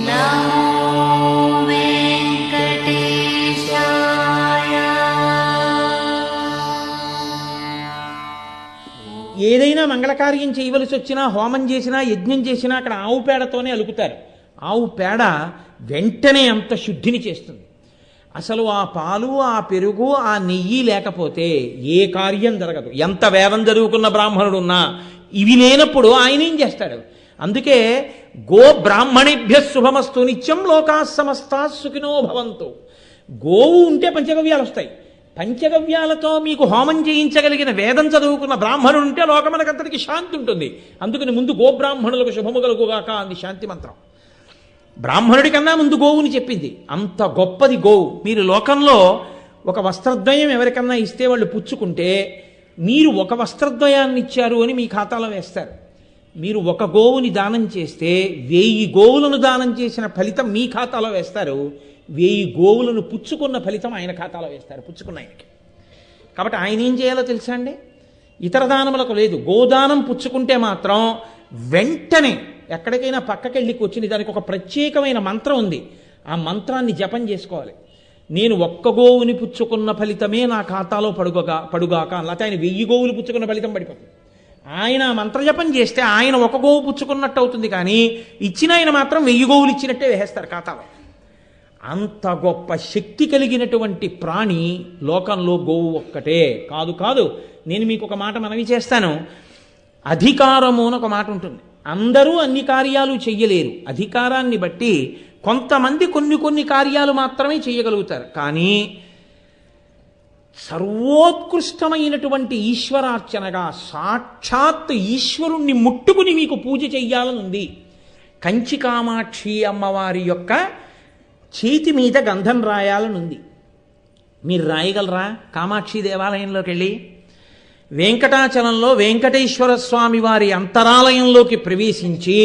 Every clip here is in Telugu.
నమో వెంకటేశాయ. ఏదైనా మంగళకార్యం చేయవలసి వచ్చినా, హోమం చేసినా, యజ్ఞం చేసినా అక్కడ ఆవు పేడతోనే అలుకుతారు. ఆవు పేడ వెంటనే అంత శుద్ధిని చేస్తుంది. అసలు ఆ పాలు, ఆ పెరుగు, ఆ నెయ్యి లేకపోతే ఏ కార్యం జరగదు. ఎంత వేదం చదువుకున్న బ్రాహ్మణుడు ఉన్నా ఇవి లేనప్పుడు ఆయన ఏం చేస్తాడు? అందుకే గో బ్రాహ్మణేభ్య శుభమస్తు నిత్యం లోకా సమస్తా సుఖినో భవంతు. గోవు ఉంటే పంచగవ్యాలు వస్తాయి. పంచగవ్యాలతో మీకు హోమం చేయించగలిగిన వేదం చదువుకున్న బ్రాహ్మణుడు ఉంటే లోకమనకంతటికి శాంతి ఉంటుంది. అందుకని ముందు గోబ్రాహ్మణులకు శుభము కలుగుగాక అంది శాంతి మంత్రం. బ్రాహ్మణుడి కన్నా ముందు గోవుని చెప్పింది. అంత గొప్పది గోవు. మీరు లోకంలో ఒక వస్త్రద్వయం ఎవరికన్నా ఇస్తే వాళ్ళు పుచ్చుకుంటే మీరు ఒక వస్త్రద్వయాన్ని ఇచ్చారు అని మీ ఖాతాలో వేస్తారు. మీరు ఒక గోవుని దానం చేస్తే 1000 గోవులను దానం చేసిన ఫలితం మీ ఖాతాలో వేస్తారు. 1000 గోవులను పుచ్చుకున్న ఫలితం ఆయన ఖాతాలో వేస్తారు, పుచ్చుకున్న ఆయనకి. కాబట్టి ఆయన ఏం చేయాలో తెలుసా అండి? ఇతర దానములకు లేదు. గోదానం పుచ్చుకుంటే మాత్రం వెంటనే ఎక్కడికైనా పక్కకెళ్ళి కూర్చుని దానికి ఒక ప్రత్యేకమైన మంత్రం ఉంది. ఆ మంత్రాన్ని జపం చేసుకోవాలి. నేను ఒక్క గోవుని పుచ్చుకున్న ఫలితమే నా ఖాతాలో పడుగాక. లేకపోతే ఆయన 1000 గోవులు పుచ్చుకున్న ఫలితం పడిపోతుంది. ఆయన మంత్రజపం చేస్తే ఆయన ఒక గోవు పుచ్చుకున్నట్టు అవుతుంది, కానీ ఇచ్చిన ఆయన మాత్రం 1000 గోవులు ఇచ్చినట్టే వేసేస్తారు ఖాతాలో. అంత గొప్ప శక్తి కలిగినటువంటి ప్రాణి లోకంలో గోవు ఒక్కటే. కాదు నేను మీకు ఒక మాట మనవి చేస్తాను. అధికారము అని ఒక మాట ఉంటుంది. అందరూ అన్ని కార్యాలు చెయ్యలేరు. అధికారాన్ని బట్టి కొంతమంది కొన్ని కార్యాలు మాత్రమే చేయగలుగుతారు. కానీ సర్వోత్కృష్టమైనటువంటి ఈశ్వరార్చనగా సాక్షాత్ ఈశ్వరుణ్ణి ముట్టుకుని మీకు పూజ చెయ్యాలని ఉంది. కంచి కామాక్షి అమ్మవారి యొక్క చేతి మీద గంధం రాయాలని ఉంది. మీరు రాయగలరా? కామాక్షి దేవాలయంలోకి వెళ్ళి వెంకటాచలంలో వెంకటేశ్వర స్వామి వారి అంతరాలయంలోకి ప్రవేశించి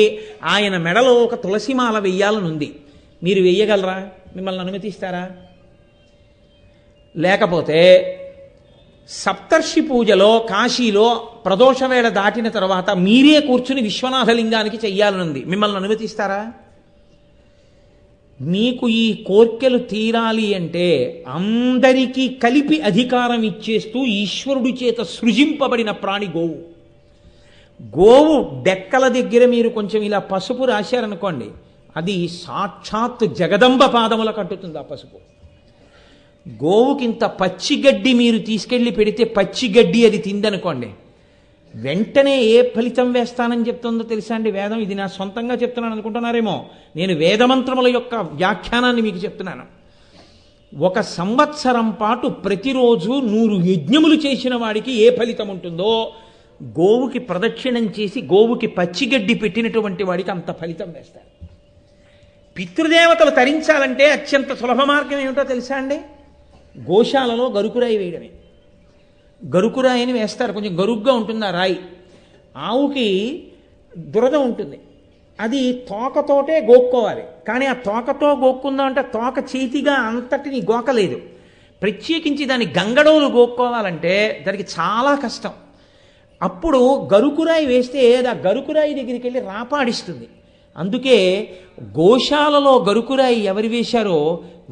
ఆయన మెడలో ఒక తులసిమాల వెయ్యాలనుంది. మీరు వెయ్యగలరా? మిమ్మల్ని అనుమతిస్తారా? లేకపోతే సప్తర్షి పూజలో కాశీలో ప్రదోషవేళ దాటిన తర్వాత మీరే కూర్చుని విశ్వనాథలింగానికి చెయ్యాలనుంది. మిమ్మల్ని అనుమతిస్తారా? మీకు ఈ కోర్కెలు తీరాలి అంటే అందరికీ కలిపి అధికారం ఇచ్చేస్తూ ఈశ్వరుడి చేత సృజింపబడిన ప్రాణి గోవు. గోవు డెక్కల దగ్గర మీరు కొంచెం ఇలా పసుపు రాశారనుకోండి, అది సాక్షాత్ జగదంబ పాదముల కట్టుతుంది ఆ పసుపు. గోవుకింత పచ్చిగడ్డి మీరు తీసుకెళ్ళి పెడితే పచ్చిగడ్డి అది తిందనుకోండి, వెంటనే ఏ ఫలితం వేస్తానని చెప్తుందో తెలుసా అండి వేదం? ఇది నా సొంతంగా చెప్తున్నాను అనుకుంటున్నారేమో. నేను వేదమంత్రముల యొక్క వ్యాఖ్యానాన్ని మీకు చెప్తున్నాను. 1 సంవత్సరం పాటు ప్రతిరోజు 100 యజ్ఞములు చేసిన వాడికి ఏ ఫలితం ఉంటుందో, గోవుకి ప్రదక్షిణం చేసి గోవుకి పచ్చిగడ్డి పెట్టినటువంటి వాడికి అంత ఫలితం వేస్తారు. పితృదేవతలు తరించాలంటే అత్యంత సులభ మార్గం ఏమిటో తెలుసా అండి? గోశాలలో గరుకురాయి వేయడమే. గరుకురాయిని వేస్తారు. కొంచెం గరుగ్గా ఉంటుంది ఆ రాయి. ఆవుకి దురద ఉంటుంది, అది తోకతోటే గోక్కోవాలి. కానీ ఆ తోకతో గోక్కుందాం అంటే తోక చేతిగా అంతటిని గోకలేదు. ప్రత్యేకించి దాని గంగడోలు గోక్కోవాలంటే దానికి చాలా కష్టం. అప్పుడు గరుకురాయి వేస్తే ఆ గరుకురాయి దగ్గరికి వెళ్ళి రాపాడిస్తుంది. అందుకే గోశాలలో గరుకురాయి ఎవరు వేశారో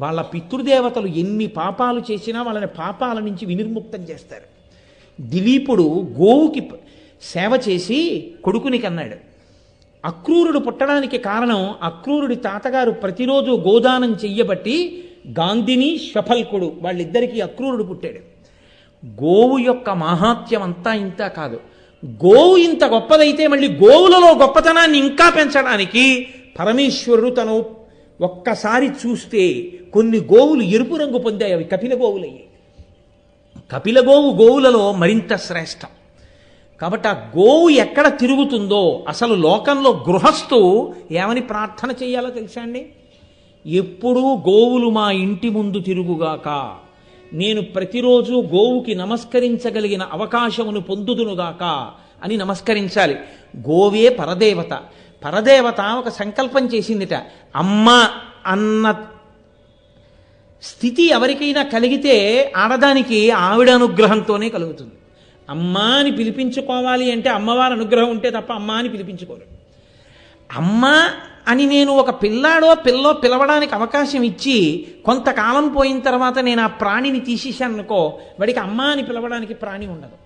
వాళ్ళ పితృదేవతలు ఎన్ని పాపాలు చేసినా వాళ్ళని పాపాల నుంచి వినిర్ముక్తం చేస్తారు. దిలీపుడు గోవుకి సేవ చేసి కొడుకుని కన్నాడు. అక్రూరుడు పుట్టడానికి కారణం అక్రూరుడి తాతగారు ప్రతిరోజు గోదానం చెయ్యబట్టి గాంధిని శ్వఫల్కుడు వాళ్ళిద్దరికీ అక్రూరుడు పుట్టాడు. గోవు యొక్క మహాత్యం అంతా ఇంత కాదు. గోవు ఇంత గొప్పదైతే మళ్ళీ గోవులలో గొప్పతనాన్ని ఇంకా పెంచడానికి పరమేశ్వరుడు తను ఒక్కసారి చూస్తే కొన్ని గోవులు ఎరుపు రంగు పొందాయి. అవి కపిల గోవులయ్యాయి. కపిల గోవులలో మరింత శ్రేష్టం. కాబట్టి ఆ గోవు ఎక్కడ తిరుగుతుందో, అసలు లోకంలో గృహస్థు ఏమని ప్రార్థన చేయాలో తెలుసా అండి? ఎప్పుడూ గోవులు మా ఇంటి ముందు తిరుగుగాక, నేను ప్రతిరోజు గోవుకి నమస్కరించగలిగిన అవకాశమును పొందుదునుగాక అని నమస్కరించాలి. గోవే పరదేవత. పరదేవత ఒక సంకల్పం చేసిందిట. అమ్మ అన్న స్థితి ఎవరికైనా కలిగితే ఆడదానికి ఆవిడ అనుగ్రహంతోనే కలుగుతుంది. అమ్మా అని పిలిపించుకోవాలి అంటే అమ్మవారి అనుగ్రహం ఉంటే తప్ప అమ్మ అని పిలిపించుకోరు. అమ్మ అని నేను ఒక పిల్లాడో పిల్లో పిలవడానికి అవకాశం ఇచ్చి కొంతకాలం పోయిన తర్వాత నేను ఆ ప్రాణిని తీసేశాను అనుకో, వాడికి అమ్మ అని పిలవడానికి ప్రాణి ఉండదు.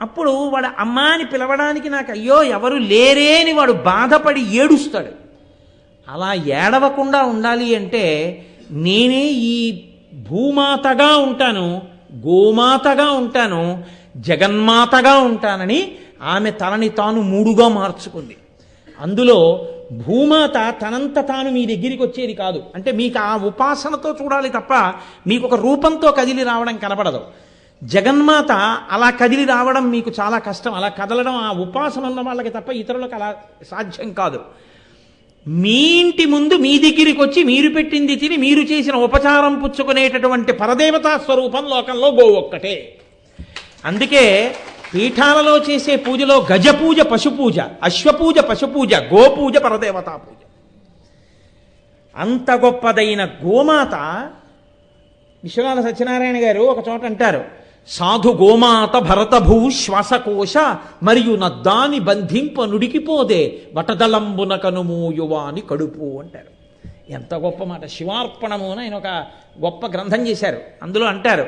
అప్పుడు వాడు అమ్మ అని పిలవడానికి నాకు అయ్యో ఎవరు లేరే అని వాడు బాధపడి ఏడుస్తాడు. అలా ఏడవకుండా ఉండాలి అంటే నేనే ఈ భూమాతగా ఉంటాను, గోమాతగా ఉంటాను, జగన్మాతగా ఉంటానని ఆమె తనని తాను మూడుగా మార్చుకుంది. అందులో భూమాత తనంత తాను మీ దగ్గరికి వచ్చేది కాదు. అంటే మీకు ఆ ఉపాసనతో చూడాలి తప్ప మీకు ఒక రూపంతో కదిలి రావడం కనపడదు. జగన్మాత అలా కదిలి రావడం మీకు చాలా కష్టం. అలా కదలడం ఆ ఉపాసన ఉన్న వాళ్ళకి తప్ప ఇతరులకు అలా సాధ్యం కాదు. మీ ఇంటి ముందు మీ దగ్గరికి వచ్చి మీరు పెట్టింది తిని మీరు చేసిన ఉపచారం పుచ్చుకునేటటువంటి పరదేవతా స్వరూపం లోకంలో గోవు ఒక్కటే. అందుకే పీఠాలలో చేసే పూజలో గజపూజ పశుపూజ, అశ్వపూజ పశుపూజ, గోపూజ పరదేవతా పూజ. అంత గొప్పదైన గోమాత విశ్వనాథ సత్యనారాయణ గారు ఒక చోట అంటారు, సాధు గోమాత భరతభూ శ్వాసకోశ మరియు నద్దాని బంధింప నుడికిపోదే వటదళంబున కనుమూయువాని కడుపు అంటారు. ఎంత గొప్ప మాట. శివార్పణము అని ఆయన ఒక గొప్ప గ్రంథం చేశారు. అందులో అంటారు,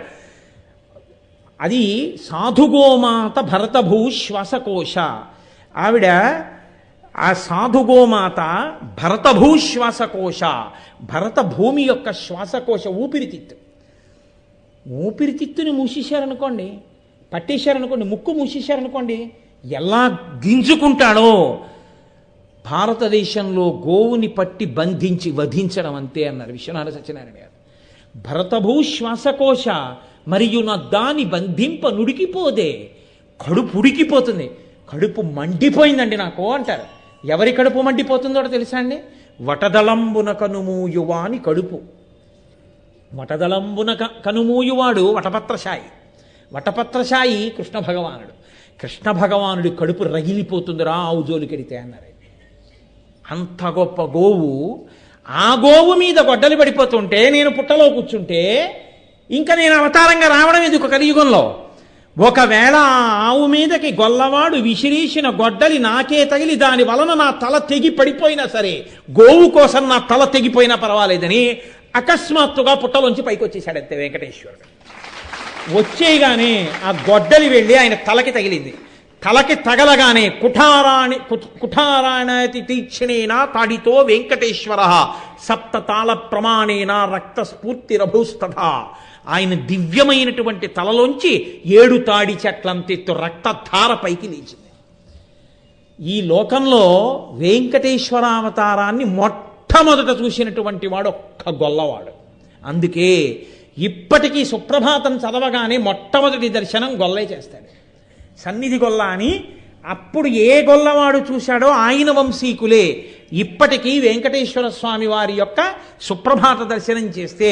అది సాధుగోమాత భరతభూ శ్వాసకోశ. ఆవిడ ఆ సాధుగోమాత భరతభూ శ్వాసకోశ, భరత భూమి యొక్క శ్వాసకోశ, ఊపిరితిత్తు. ఊపిరితిత్తుని మూసేశారనుకోండి, పట్టేశారనుకోండి, ముక్కు మూసేశారనుకోండి, ఎలా గింజుకుంటాడో భారతదేశంలో గోవుని పట్టి బంధించి వధించడం అంతే అన్నారు విశ్వనాథ సత్యనారాయణ గారు. భరతభూ శ్వాసకోశ మరియు నా దాని బంధింప నుడికిపోదే, కడుపు ఉడికిపోతుంది. కడుపు మండిపోయిందండి నాకు అంటారు. ఎవరి కడుపు మండిపోతుందో తెలుసా అండి? వటదళంబున కనుమూయువాని కడుపు. వటదళంబున కనుమూయువాడు వటపత్రశాయి. వటపత్రశాయి కృష్ణ భగవానుడు. కృష్ణ భగవానుడి కడుపు రగిలిపోతుందిరా ఆవు జోలికెడితే అన్నారు. అంత గొప్ప గోవు. ఆ గోవు మీద గొడ్డలి పడిపోతుంటే నేను పుట్టలో కూర్చుంటే ఇంకా నేను అవతారంగా రావడం ఎందుకు కలియుగంలో? ఒకవేళ ఆ ఆవు మీదకి గొల్లవాడు విసిరీసిన గొడ్డలి నాకే తగిలి దాని వలన నా తల తెగి పడిపోయినా సరే, గోవు కోసం నా తల తెగిపోయినా పర్వాలేదని అకస్మాత్తుగా పుట్టలోంచి పైకి వచ్చేసాడు అంతే వెంకటేశ్వరుడు. వచ్చేయగానే ఆ గొడ్డలి వెళ్ళి ఆయన తలకి తగిలింది. తలకి తగలగానే కుఠారాణతి తీక్షణేన తాడితో వెంకటేశ్వర సప్త తాళ ప్రమాణేన రక్త స్ఫూర్తిరభూస్తథ. ఆయన దివ్యమైనటువంటి తలలోంచి 7 తాడి చెట్లంతెత్తు రక్తధార పైకి లేచింది. ఈ లోకంలో వెంకటేశ్వరావతారాన్ని మొట్టమొదట చూసినటువంటి వాడు ఒక్క గొల్లవాడు. అందుకే ఇప్పటికీ సుప్రభాతం చదవగానే మొట్టమొదటి దర్శనం గొల్లే చేస్తాడు. సన్నిధి గొల్ల అని అప్పుడు ఏ గొల్లవాడు చూశాడో ఆయన వంశీకులే ఇప్పటికీ వెంకటేశ్వర స్వామి వారి యొక్క సుప్రభాత దర్శనం చేస్తే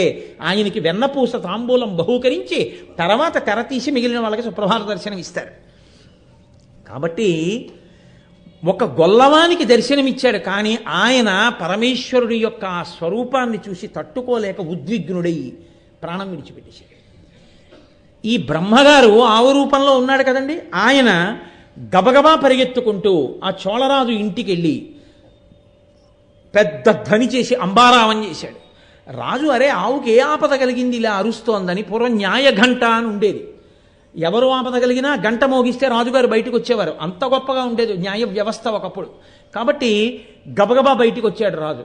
ఆయనకి వెన్నపూస తాంబూలం బహూకరించి తర్వాత తెర తీసి మిగిలిన వాళ్ళకి సుప్రభాత దర్శనం ఇస్తారు. కాబట్టి ఒక గొల్లవానికి దర్శనమిచ్చాడు, కానీ ఆయన పరమేశ్వరుడి యొక్క ఆ స్వరూపాన్ని చూసి తట్టుకోలేక ఉద్విగ్నుడై ప్రాణం విడిచిపెట్టేశాడు. ఈ బ్రహ్మగారు ఆవు రూపంలో ఉన్నాడు కదండి, ఆయన గబగబా పరిగెత్తుకుంటూ ఆ చోళరాజు ఇంటికి వెళ్ళి పెద్ద ధ్వని చేసి అంబారావం చేశాడు. రాజు అరే ఆవుకి ఏ ఆపద కలిగింది ఇలా అరుస్తోందని, పూర్వం న్యాయ గంట అని ఉండేది. ఎవరు ఆపద కలిగినా గంట మోగిస్తే రాజుగారు బయటకు వచ్చేవారు. అంత గొప్పగా ఉండేది న్యాయ వ్యవస్థ ఒకప్పుడు. కాబట్టి గబగబా బయటికి వచ్చాడు రాజు.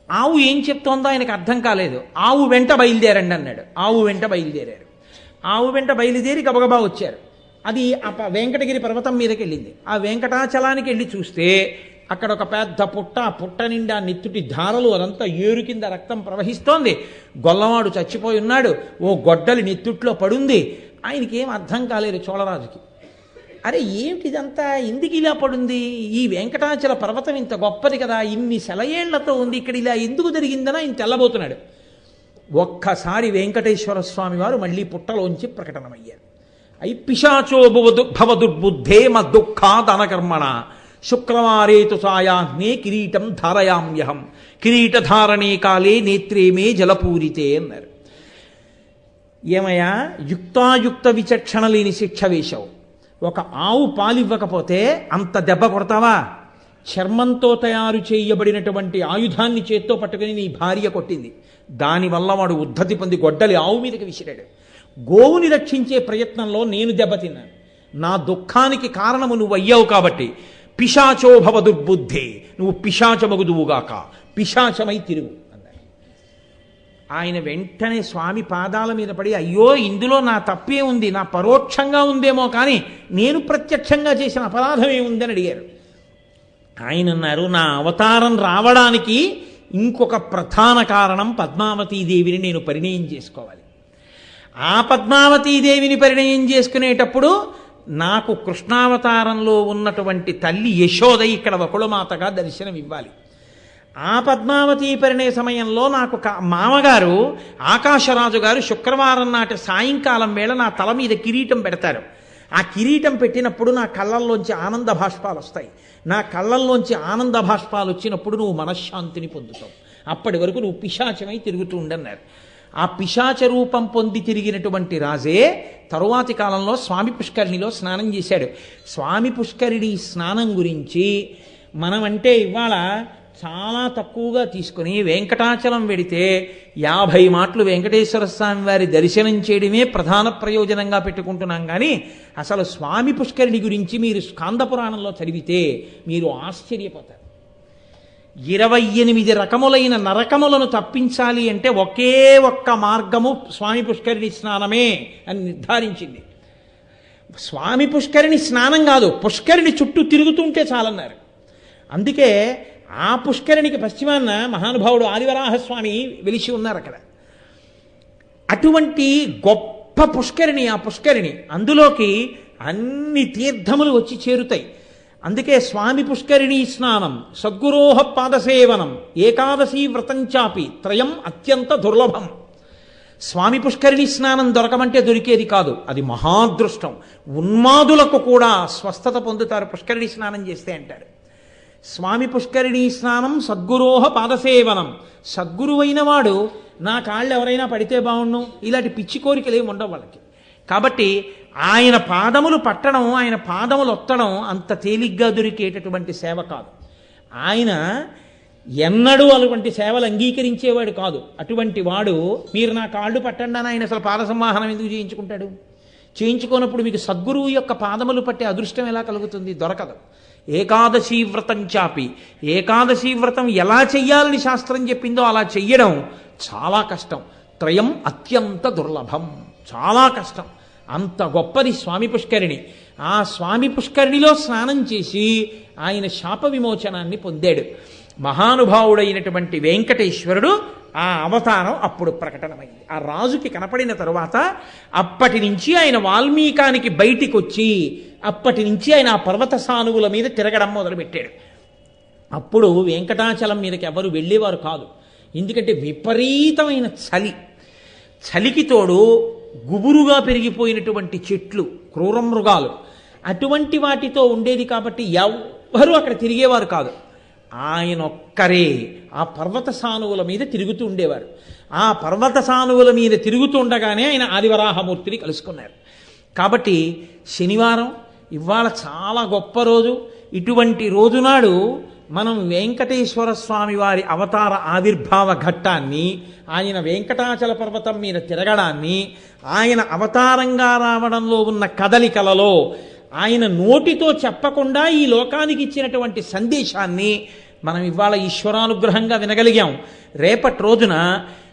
ఆవు ఏం చెప్తోందో ఆయనకు అర్థం కాలేదు. ఆవు వెంట బయలుదేరండి అన్నాడు. ఆవు వెంట బయలుదేరారు. ఆవు వెంట బయలుదేరి గబగబా వచ్చారు. అది వెంకటగిరి పర్వతం మీదకి వెళ్ళింది. ఆ వెంకటాచలానికి వెళ్ళి చూస్తే అక్కడ ఒక పెద్ద పుట్ట, పుట్ట నిండా నెత్తుటి ధారలు, అదంతా ఏరు కింద రక్తం ప్రవహిస్తోంది. గొల్లవాడు చచ్చిపోయి ఉన్నాడు. ఓ గొడ్డలి నెత్తుట్లో పడుంది. ఆయనకి ఏం అర్థం కాలేదు చోళరాజుకి. అరే ఏమిటి ఇదంతా, ఎందుకు ఇలా పడుంది? ఈ వెంకటాచల పర్వతం ఇంత గొప్పది కదా, ఇన్ని సెలయేళ్లతో ఉంది, ఇక్కడ ఇలా ఎందుకు జరిగిందని ఆయన తెల్లబోతున్నాడు. ఒక్కసారి వెంకటేశ్వర స్వామి వారు మళ్ళీ పుట్టలోంచి ప్రకటనమయ్యారు. అయి పిశాచో భవదుర్బుద్ధే మద్దుఃఖాదనకర్మణ శుక్రవారేతు సాయాహ్నే కిరీటం ధారయామ్యహం కిరీటధారణే కాలే నేత్రేమే జలపూరితే అన్నారు. ఏమయ్యా, యుక్తాయుక్త విచక్షణ లేని శిక్ష వేశావు. ఒక ఆవు పాలివ్వకపోతే అంత దెబ్బ కొడతావా? చర్మంతో తయారు చేయబడినటువంటి ఆయుధాన్ని చేత్తో పట్టుకుని నీ భార్య కొట్టింది. దానివల్ల వాడు ఉద్ధతి పొంది గొడ్డలి ఆవు మీదకి విసిరాడు. గోవుని రక్షించే ప్రయత్నంలో నేను దెబ్బతిన్నాను. నా దుఃఖానికి కారణము నువ్వు అయ్యావు కాబట్టి పిశాచోభవ దుర్బుద్ధే, నువ్వు పిశాచమగుదువుగాక, పిశాచమై తిరుగు అన్నాడు. ఆయన వెంటనే స్వామి పాదాల మీద పడి, అయ్యో ఇందులో నా తప్పే ఉంది, నా పరోక్షంగా ఉందేమో కానీ నేను ప్రత్యక్షంగా చేసిన అపరాధం ఏముందని అడిగారు. ఆయన అన్నారు, నా అవతారం రావడానికి ఇంకొక ప్రధాన కారణం పద్మావతీదేవిని నేను పరిణయం చేసుకోవాలి. ఆ పద్మావతీదేవిని పరిణయం చేసుకునేటప్పుడు నాకు కృష్ణావతారంలో ఉన్నటువంటి తల్లి యశోద ఇక్కడ వకుళమాతగా దర్శనం ఇవ్వాలి. ఆ పద్మావతీ పరిణయ సమయంలో నాకు మామగారు ఆకాశరాజు గారు శుక్రవారం నాటి సాయంకాలం వేళ నా తల మీద కిరీటం పెడతారు. ఆ కిరీటం పెట్టినప్పుడు నా కళ్ళల్లోంచి ఆనంద భాష్పాలు వస్తాయి. నా కళ్ళల్లోంచి ఆనంద భాష్పాలు వచ్చినప్పుడు నువ్వు మనశ్శాంతిని పొందుతావు. అప్పటి వరకు నువ్వు పిశాచమై తిరుగుతూ ఉండన్నారు. ఆ పిశాచ రూపం పొంది తిరిగినటువంటి రాజే తరువాతి కాలంలో స్వామి పుష్కరిణిలో స్నానం చేశాడు. స్వామి పుష్కరిణి స్నానం గురించి మనం అంటే ఇవాళ చాలా తక్కువగా తీసుకుని వెంకటాచలం వెడితే 50 మాటలు వెంకటేశ్వర స్వామి వారి దర్శనం చేయడమే ప్రధాన ప్రయోజనంగా పెట్టుకుంటున్నాం. కానీ అసలు స్వామి పుష్కరిణి గురించి మీరు స్కాంద పురాణంలో చదివితే మీరు ఆశ్చర్యపోతారు. 28 రకములైన నరకములను తప్పించాలి అంటే ఒకే ఒక్క మార్గము స్వామి పుష్కరిణి స్నానమే అని నిర్ధారించింది. స్వామి పుష్కరిణి స్నానం కాదు, పుష్కరిణి చుట్టూ తిరుగుతుంటే చాలన్నారు. అందుకే ఆ పుష్కరిణికి పశ్చిమాన్న మహానుభావుడు ఆదివరాహస్వామి వెలిసి ఉన్నారు అక్కడ. అటువంటి గొప్ప పుష్కరిణి ఆ పుష్కరిణి, అందులోకి అన్ని తీర్థములు వచ్చి చేరుతాయి. అందుకే స్వామి పుష్కరిణీ స్నానం, సద్గురోహ పాదసేవనం, ఏకాదశి వ్రతం చాపి త్రయం అత్యంత దుర్లభం. స్వామి పుష్కరిణీ స్నానం దొరకమంటే దొరికేది కాదు, అది మహాదృష్టం. ఉన్మాదులకు కూడా స్వస్థత పొందుతారు పుష్కరిణీ స్నానం చేస్తే అంటారు. స్వామి పుష్కరిణీ స్నానం, సద్గురోహ పాదసేవనం. సద్గురువైన వాడు నా కాళ్ళు ఎవరైనా పడితే బాగుండు, ఇలాంటి పిచ్చి కోరికలు ఏమి ఉండవు వాళ్ళకి. కాబట్టి ఆయన పాదములు పట్టడం, ఆయన పాదములు ఒత్తడం అంత తేలిగ్గా దొరికేటటువంటి సేవ కాదు. ఆయన ఎన్నడూ అటువంటి సేవలు అంగీకరించేవాడు కాదు. అటువంటి వాడు మీరు నా కాళ్ళు పట్టండి అని ఆయన అసలు పాద సంవాహనం ఎందుకు చేయించుకుంటాడు? చేయించుకున్నప్పుడు మీకు సద్గురువు యొక్క పాదములు పట్టే అదృష్టం ఎలా కలుగుతుంది? దొరకదు. ఏకాదశి వ్రతం చాపి, ఏకాదశి వ్రతం ఎలా చెయ్యాలని శాస్త్రం చెప్పిందో అలా చెయ్యడం చాలా కష్టం. త్రయం అత్యంత దుర్లభం, చాలా కష్టం. అంత గొప్పది స్వామి పుష్కరిణి. ఆ స్వామి పుష్కరిణిలో స్నానం చేసి ఆయన శాప విమోచనాన్ని పొందాడు. మహానుభావుడైనటువంటి వెంకటేశ్వరుడు ఆ అవతారం అప్పుడు ప్రకటనమైంది. ఆ రాజుకి కనపడిన తరువాత అప్పటి నుంచి ఆయన వాల్మీకానికి బయటికి వచ్చి అప్పటి నుంచి ఆయన ఆ పర్వత సానువుల మీద తిరగడం మొదలుపెట్టాడు. అప్పుడు వెంకటాచలం మీదకి ఎవరు వెళ్ళేవారు కాదు. ఎందుకంటే విపరీతమైన చలికి తోడు గుబురుగా పెరిగిపోయినటువంటి చెట్లు, క్రూర మృగాలు, అటువంటి వాటితో ఉండేది కాబట్టి ఎవ్వరూ అక్కడ తిరిగేవారు కాదు. ఆయన ఒక్కరే ఆ పర్వత సానువుల మీద తిరుగుతూ ఉండేవారు. ఆ పర్వత సానువుల మీద తిరుగుతూ ఉండగానే ఆయన ఆదివరాహమూర్తిని కలుసుకున్నారు. కాబట్టి శనివారం ఇవాళ చాలా గొప్ప రోజు. ఇటువంటి రోజునాడు మనం వెంకటేశ్వర స్వామి వారి అవతార ఆవిర్భావ ఘట్టాన్ని, ఆయన వెంకటాచల పర్వతం మీద తిరగడాన్ని, ఆయన అవతారంగా రావడంలో ఉన్న కదలికలలో ఆయన నోటితో చెప్పకుండా ఈ లోకానికి ఇచ్చినటువంటి సందేశాన్ని మనం ఇవాళ ఈశ్వరానుగ్రహంగా వినగలిగాం. రేపటి రోజున